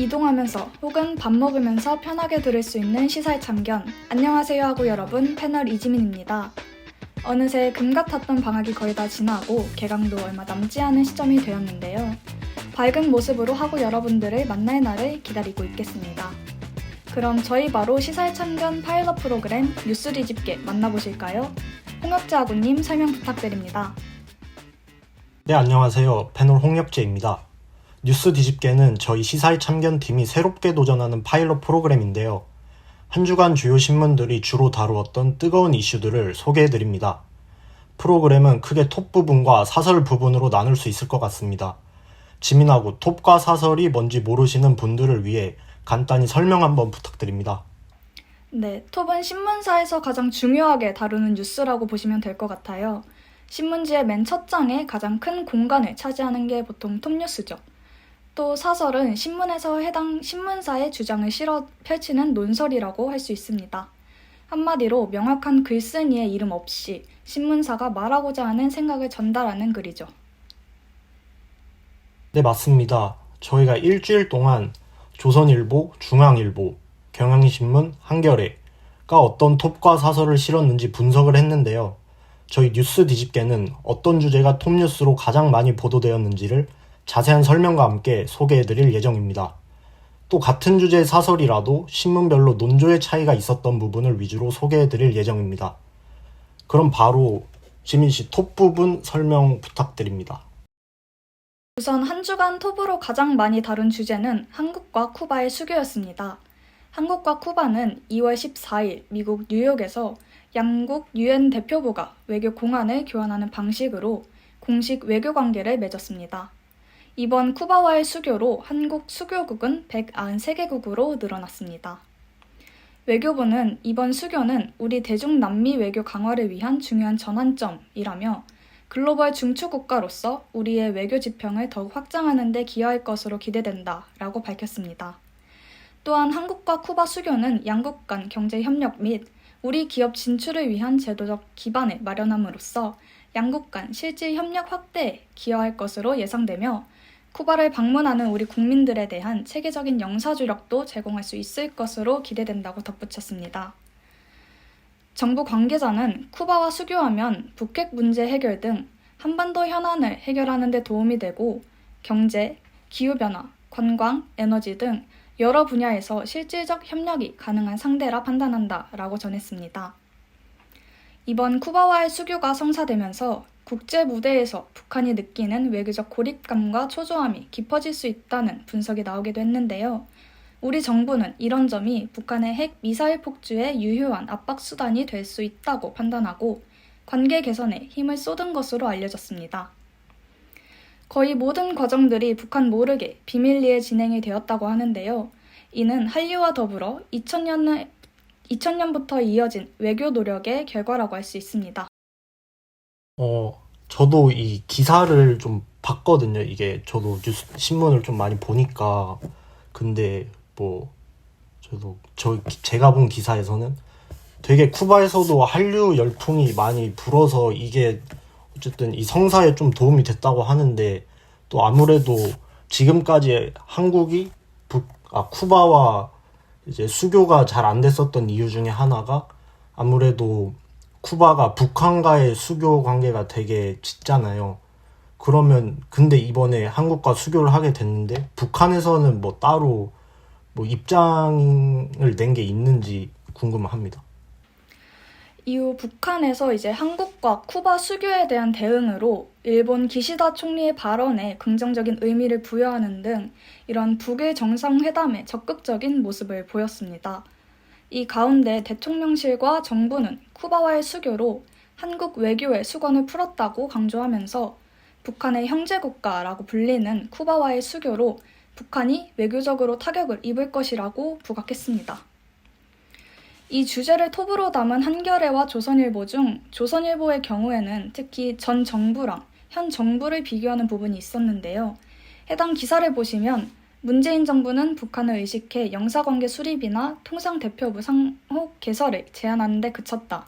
이동하면서 혹은 밥 먹으면서 편하게 들을 수 있는 시사의 참견. 안녕하세요 하고 여러분, 패널 이지민입니다. 어느새 금 같았던 방학이 거의 다 지나고 개강도 얼마 남지 않은 시점이 되었는데요. 밝은 모습으로 하고 여러분들을 만날 날을 기다리고 있겠습니다. 그럼 저희 바로 시사의 참견 파일럿 프로그램 뉴스 뒤집개 만나보실까요? 홍혁재 아구님 설명 부탁드립니다. 네, 안녕하세요. 패널 홍혁재입니다. 뉴스 뒤집개는 저희 시사의 참견팀이 새롭게 도전하는 파일럿 프로그램인데요. 한 주간 주요 신문들이 주로 다루었던 뜨거운 이슈들을 소개해드립니다. 프로그램은 크게 톱 부분과 사설 부분으로 나눌 수 있을 것 같습니다. 지민하고 톱과 사설이 뭔지 모르시는 분들을 위해 간단히 설명 한번 부탁드립니다. 네, 톱은 신문사에서 가장 중요하게 다루는 뉴스라고 보시면 될 것 같아요. 신문지의 맨 첫 장에 가장 큰 공간을 차지하는 게 보통 톱뉴스죠. 또 사설은 신문에서 해당 신문사의 주장을 실어 펼치는 논설이라고 할 수 있습니다. 한마디로 명확한 글쓴이의 이름 없이 신문사가 말하고자 하는 생각을 전달하는 글이죠. 네, 맞습니다. 저희가 일주일 동안 조선일보, 중앙일보, 경향신문, 한겨레가 어떤 톱과 사설을 실었는지 분석을 했는데요. 저희 뉴스 뒤집개는 어떤 주제가 톱뉴스로 가장 많이 보도되었는지를 자세한 설명과 함께 소개해드릴 예정입니다. 또 같은 주제의 사설이라도 신문별로 논조의 차이가 있었던 부분을 위주로 소개해드릴 예정입니다. 그럼 바로 지민씨 톱 부분 설명 부탁드립니다. 우선 한 주간 톱으로 가장 많이 다룬 주제는 한국과 쿠바의 수교였습니다. 한국과 쿠바는 2월 14일 미국 뉴욕에서 양국 유엔 대표부가 외교 공안을 교환하는 방식으로 공식 외교 관계를 맺었습니다. 이번 쿠바와의 수교로 한국 수교국은 193개국으로 늘어났습니다. 외교부는 이번 수교는 우리 대중남미 외교 강화를 위한 중요한 전환점이라며 글로벌 중추국가로서 우리의 외교 지평을 더욱 확장하는 데 기여할 것으로 기대된다라고 밝혔습니다. 또한 한국과 쿠바 수교는 양국 간 경제 협력 및 우리 기업 진출을 위한 제도적 기반을 마련함으로써 양국 간 실질 협력 확대에 기여할 것으로 예상되며 쿠바를 방문하는 우리 국민들에 대한 체계적인 영사주력도 제공할 수 있을 것으로 기대된다고 덧붙였습니다. 정부 관계자는 쿠바와 수교하면 북핵 문제 해결 등 한반도 현안을 해결하는 데 도움이 되고 경제, 기후변화, 관광, 에너지 등 여러 분야에서 실질적 협력이 가능한 상대라 판단한다라고 전했습니다. 이번 쿠바와의 수교가 성사되면서 국제 무대에서 북한이 느끼는 외교적 고립감과 초조함이 깊어질 수 있다는 분석이 나오기도 했는데요. 우리 정부는 이런 점이 북한의 핵 미사일 폭주에 유효한 압박 수단이 될 수 있다고 판단하고 관계 개선에 힘을 쏟은 것으로 알려졌습니다. 거의 모든 과정들이 북한 모르게 비밀리에 진행이 되었다고 하는데요. 이는 한류와 더불어 2000년부터 이어진 외교 노력의 결과라고 할 수 있습니다. 저도 이 기사를 좀 봤거든요. 이게 저도 신문을 좀 많이 보니까. 근데 제가 본 기사에서는 되게 쿠바에서도 한류 열풍이 많이 불어서 이게 어쨌든 이 성사에 좀 도움이 됐다고 하는데, 또 아무래도 지금까지 한국이 쿠바와 이제 수교가 잘 안 됐었던 이유 중에 하나가 아무래도 쿠바가 북한과의 수교 관계가 되게 짙잖아요. 그러면 근데 이번에 한국과 수교를 하게 됐는데 북한에서는 따로 입장을 낸 게 있는지 궁금합니다. 이후 북한에서 이제 한국과 쿠바 수교에 대한 대응으로 일본 기시다 총리의 발언에 긍정적인 의미를 부여하는 등 이런 북일 정상회담에 적극적인 모습을 보였습니다. 이 가운데 대통령실과 정부는 쿠바와의 수교로 한국 외교의 수건을 풀었다고 강조하면서 북한의 형제국가라고 불리는 쿠바와의 수교로 북한이 외교적으로 타격을 입을 것이라고 부각했습니다. 이 주제를 톱으로 담은 한겨레와 조선일보 중 조선일보의 경우에는 특히 전 정부랑 현 정부를 비교하는 부분이 있었는데요. 해당 기사를 보시면 문재인 정부는 북한을 의식해 영사관계 수립이나 통상대표부 상호 개설을 제안하는 데 그쳤다.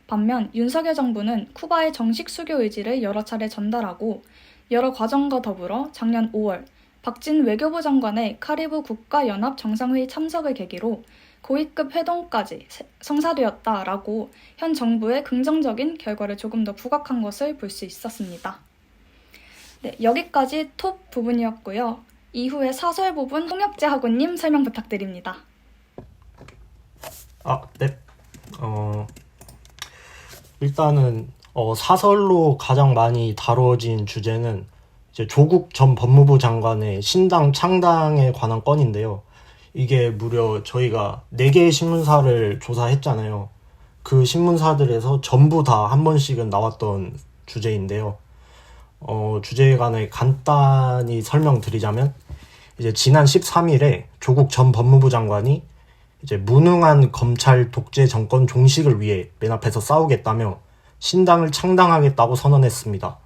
반면 윤석열 정부는 쿠바의 정식 수교 의지를 여러 차례 전달하고 여러 과정과 더불어 작년 5월 박진 외교부 장관의 카리브 국가연합 정상회의 참석을 계기로 고위급 회동까지 성사되었다라고 현 정부의 긍정적인 결과를 조금 더 부각한 것을 볼 수 있었습니다. 네, 여기까지 톱 부분이었고요. 이후에 사설 부분 홍혁재 학우님 설명 부탁드립니다. 네. 일단은 사설로 가장 많이 다뤄진 주제는 이제 조국 전 법무부 장관의 신당 창당에 관한 건인데요. 이게 무려 저희가 4개의 신문사를 조사했잖아요. 그 신문사들에서 전부 다 한 번씩은 나왔던 주제인데요. 주제에 관해 간단히 설명드리자면 이제 지난 13일에 조국 전 법무부 장관이 이제 무능한 검찰 독재 정권 종식을 위해 맨 앞에서 싸우겠다며 신당을 창당하겠다고 선언했습니다.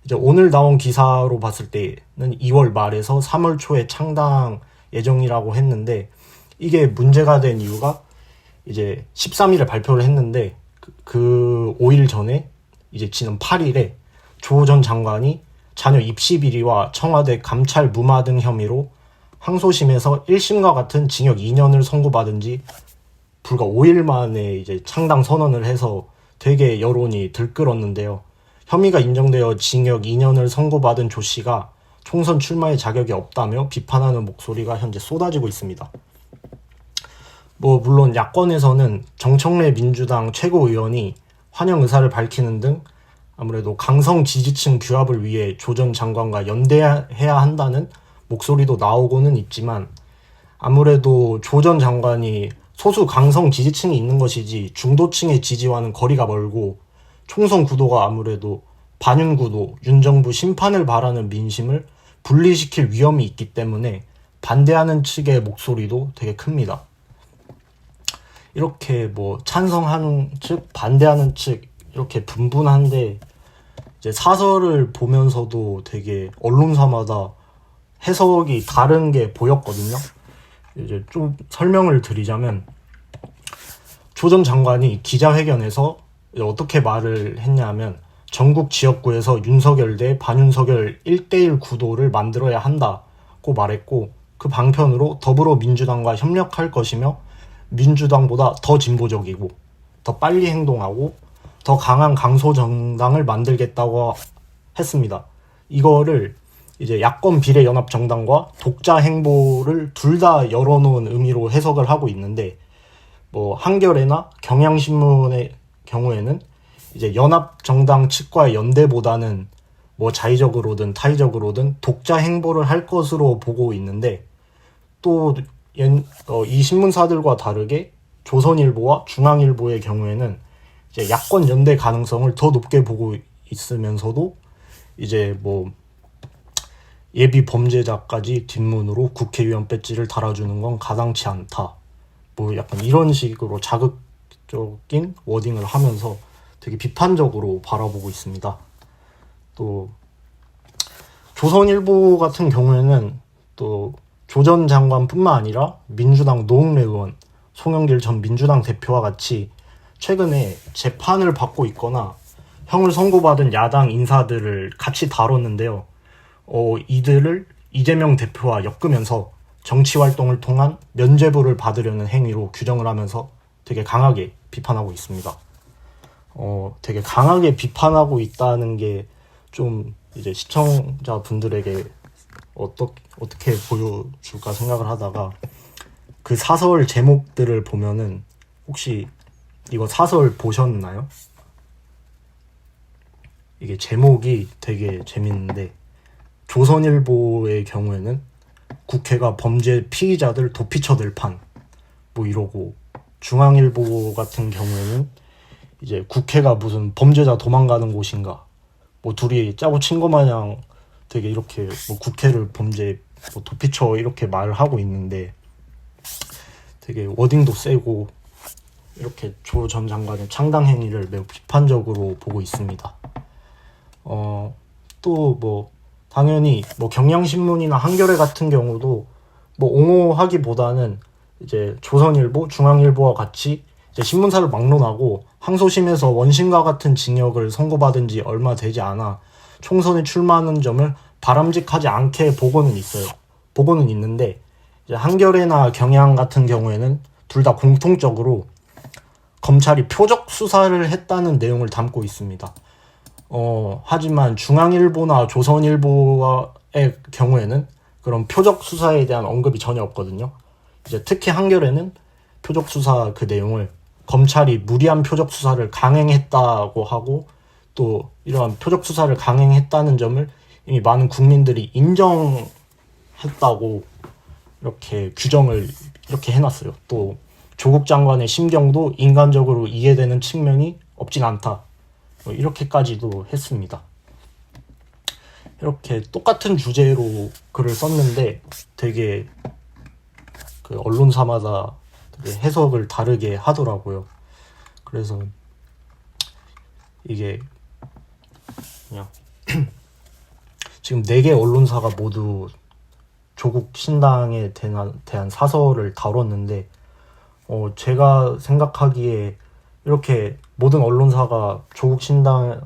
이제 오늘 나온 기사로 봤을 때는 2월 말에서 3월 초에 창당 예정이라고 했는데, 이게 문제가 된 이유가 이제 13일에 발표를 했는데 그 5일 전에 이제 지난 8일에 조 전 장관이 자녀 입시 비리와 청와대 감찰 무마 등 혐의로 항소심에서 1심과 같은 징역 2년을 선고받은 지 불과 5일 만에 이제 창당 선언을 해서 되게 여론이 들끓었는데요. 혐의가 인정되어 징역 2년을 선고받은 조 씨가 총선 출마의 자격이 없다며 비판하는 목소리가 현재 쏟아지고 있습니다. 물론 야권에서는 정청래 민주당 최고위원이 환영 의사를 밝히는 등 아무래도 강성 지지층 규합을 위해 조 전 장관과 연대해야 한다는 목소리도 나오고는 있지만, 아무래도 조 전 장관이 소수 강성 지지층이 있는 것이지 중도층의 지지와는 거리가 멀고, 총선 구도가 아무래도 반윤 구도, 윤 정부 심판을 바라는 민심을 분리시킬 위험이 있기 때문에 반대하는 측의 목소리도 되게 큽니다. 이렇게 찬성하는 측, 반대하는 측 이렇게 분분한데, 이제 사설을 보면서도 되게 언론사마다 해석이 다른 게 보였거든요. 이제 좀 설명을 드리자면, 조 전 장관이 기자회견에서 어떻게 말을 했냐면, 전국 지역구에서 윤석열 대 반윤석열 1대1 구도를 만들어야 한다고 말했고, 그 방편으로 더불어민주당과 협력할 것이며 민주당보다 더 진보적이고 더 빨리 행동하고 더 강한 강소정당을 만들겠다고 했습니다. 이거를 이제 야권 비례연합정당과 독자 행보를 둘 다 열어놓은 의미로 해석을 하고 있는데, 한겨레나 경향신문의 경우에는 이제 연합정당 측과의 연대보다는 자의적으로든 타의적으로든 독자 행보를 할 것으로 보고 있는데, 또 이 신문사들과 다르게 조선일보와 중앙일보의 경우에는 이제 야권 연대 가능성을 더 높게 보고 있으면서도 이제 예비 범죄자까지 뒷문으로 국회의원 배지를 달아주는 건 가당치 않다. 약간 이런 식으로 자극적인 워딩을 하면서 되게 비판적으로 바라보고 있습니다. 또 조선일보 같은 경우에는 또 조 전 장관뿐만 아니라 민주당 노웅래 의원, 송영길 전 민주당 대표와 같이 최근에 재판을 받고 있거나 형을 선고받은 야당 인사들을 같이 다뤘는데요. 이들을 이재명 대표와 엮으면서 정치활동을 통한 면죄부를 받으려는 행위로 규정을 하면서 되게 강하게 비판하고 있습니다. 되게 강하게 비판하고 있다는 게 좀 이제 시청자분들에게 어떻게 보여줄까 생각을 하다가, 그 사설 제목들을 보면은, 혹시 이거 사설 보셨나요? 이게 제목이 되게 재밌는데, 조선일보의 경우에는 국회가 범죄 피의자들 도피처 될 판 이러고, 중앙일보 같은 경우에는 이제 국회가 무슨 범죄자 도망가는 곳인가, 둘이 짜고 친 거 마냥 되게 이렇게 국회를 범죄 도피처 이렇게 말을 하고 있는데, 되게 워딩도 세고 이렇게 조 전 장관의 창당 행위를 매우 비판적으로 보고 있습니다. 또 당연히 경향신문이나 한겨레 같은 경우도 옹호하기보다는 이제 조선일보, 중앙일보와 같이 이제 신문사를 막론하고 항소심에서 원심과 같은 징역을 선고받은 지 얼마 되지 않아 총선에 출마하는 점을 바람직하지 않게 보고는 있어요. 보고는 있는데 이제 한겨레나 경향 같은 경우에는 둘 다 공통적으로 검찰이 표적 수사를 했다는 내용을 담고 있습니다. 하지만 중앙일보나 조선일보의 경우에는 그런 표적 수사에 대한 언급이 전혀 없거든요. 이제 특히 한겨레는 표적 수사 그 내용을 검찰이 무리한 표적 수사를 강행했다고 하고 또 이러한 표적 수사를 강행했다는 점을 이미 많은 국민들이 인정했다고 이렇게 규정을 이렇게 해놨어요. 또 조국 장관의 심경도 인간적으로 이해되는 측면이 없진 않다. 이렇게까지도 했습니다. 이렇게 똑같은 주제로 글을 썼는데 되게 그 언론사마다 되게 해석을 다르게 하더라고요. 그래서 이게 그냥 지금 4개 언론사가 모두 조국 신당에 대한 사설을 다뤘는데 제가 생각하기에 이렇게 모든 언론사가 조국 신당에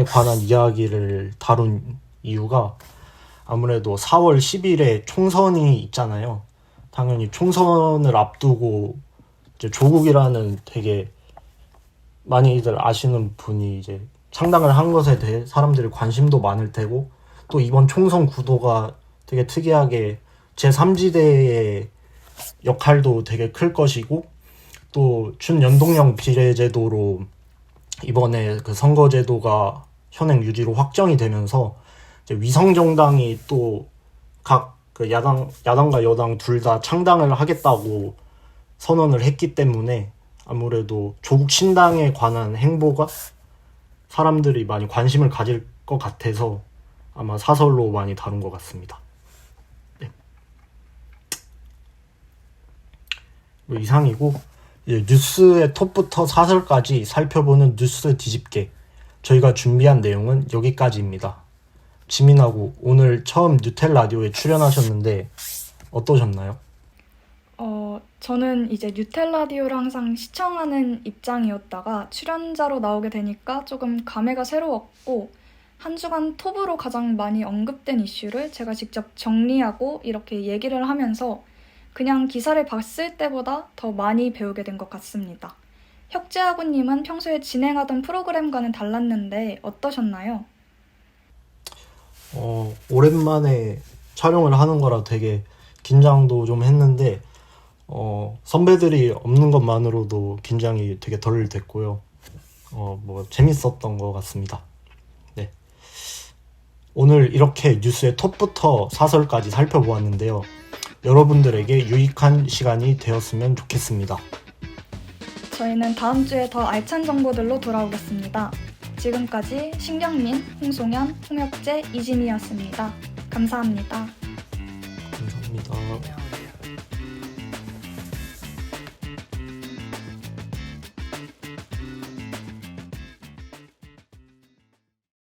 관한 이야기를 다룬 이유가 아무래도 4월 10일에 총선이 있잖아요. 당연히 총선을 앞두고 이제 조국이라는 되게 많이들 아시는 분이 이제 창당을 한 것에 대해 사람들이 관심도 많을 테고 또 이번 총선 구도가 되게 특이하게 제3지대의 역할도 되게 클 것이고 또 준연동형 비례제도로 이번에 그 선거제도가 현행 유지로 확정이 되면서 이제 위성정당이 또 각 그 야당과 여당 둘 다 창당을 하겠다고 선언을 했기 때문에 아무래도 조국 신당에 관한 행보가 사람들이 많이 관심을 가질 것 같아서 아마 사설로 많이 다룬 것 같습니다. 네. 뭐 이상이고 이제 뉴스의 톱부터 사설까지 살펴보는 뉴스 뒤집개. 저희가 준비한 내용은 여기까지입니다. 지민하고 오늘 처음 뉴텔 라디오에 출연하셨는데 어떠셨나요? 저는 이제 뉴텔 라디오를 항상 시청하는 입장이었다가 출연자로 나오게 되니까 조금 감회가 새로웠고 한 주간 톱으로 가장 많이 언급된 이슈를 제가 직접 정리하고 이렇게 얘기를 하면서 그냥 기사를 봤을 때보다 더 많이 배우게 된 것 같습니다. 혁재하구님은 평소에 진행하던 프로그램과는 달랐는데 어떠셨나요? 오랜만에 촬영을 하는 거라 되게 긴장도 좀 했는데 선배들이 없는 것만으로도 긴장이 되게 덜 됐고요. 뭐 재밌었던 것 같습니다. 네. 오늘 이렇게 뉴스의 톱부터 사설까지 살펴보았는데요. 여러분들에게 유익한 시간이 되었으면 좋겠습니다. 저희는 다음 주에 더 알찬 정보들로 돌아오겠습니다. 지금까지 신경민, 홍송현, 홍혁재, 이진이었습니다. 감사합니다. 감사합니다.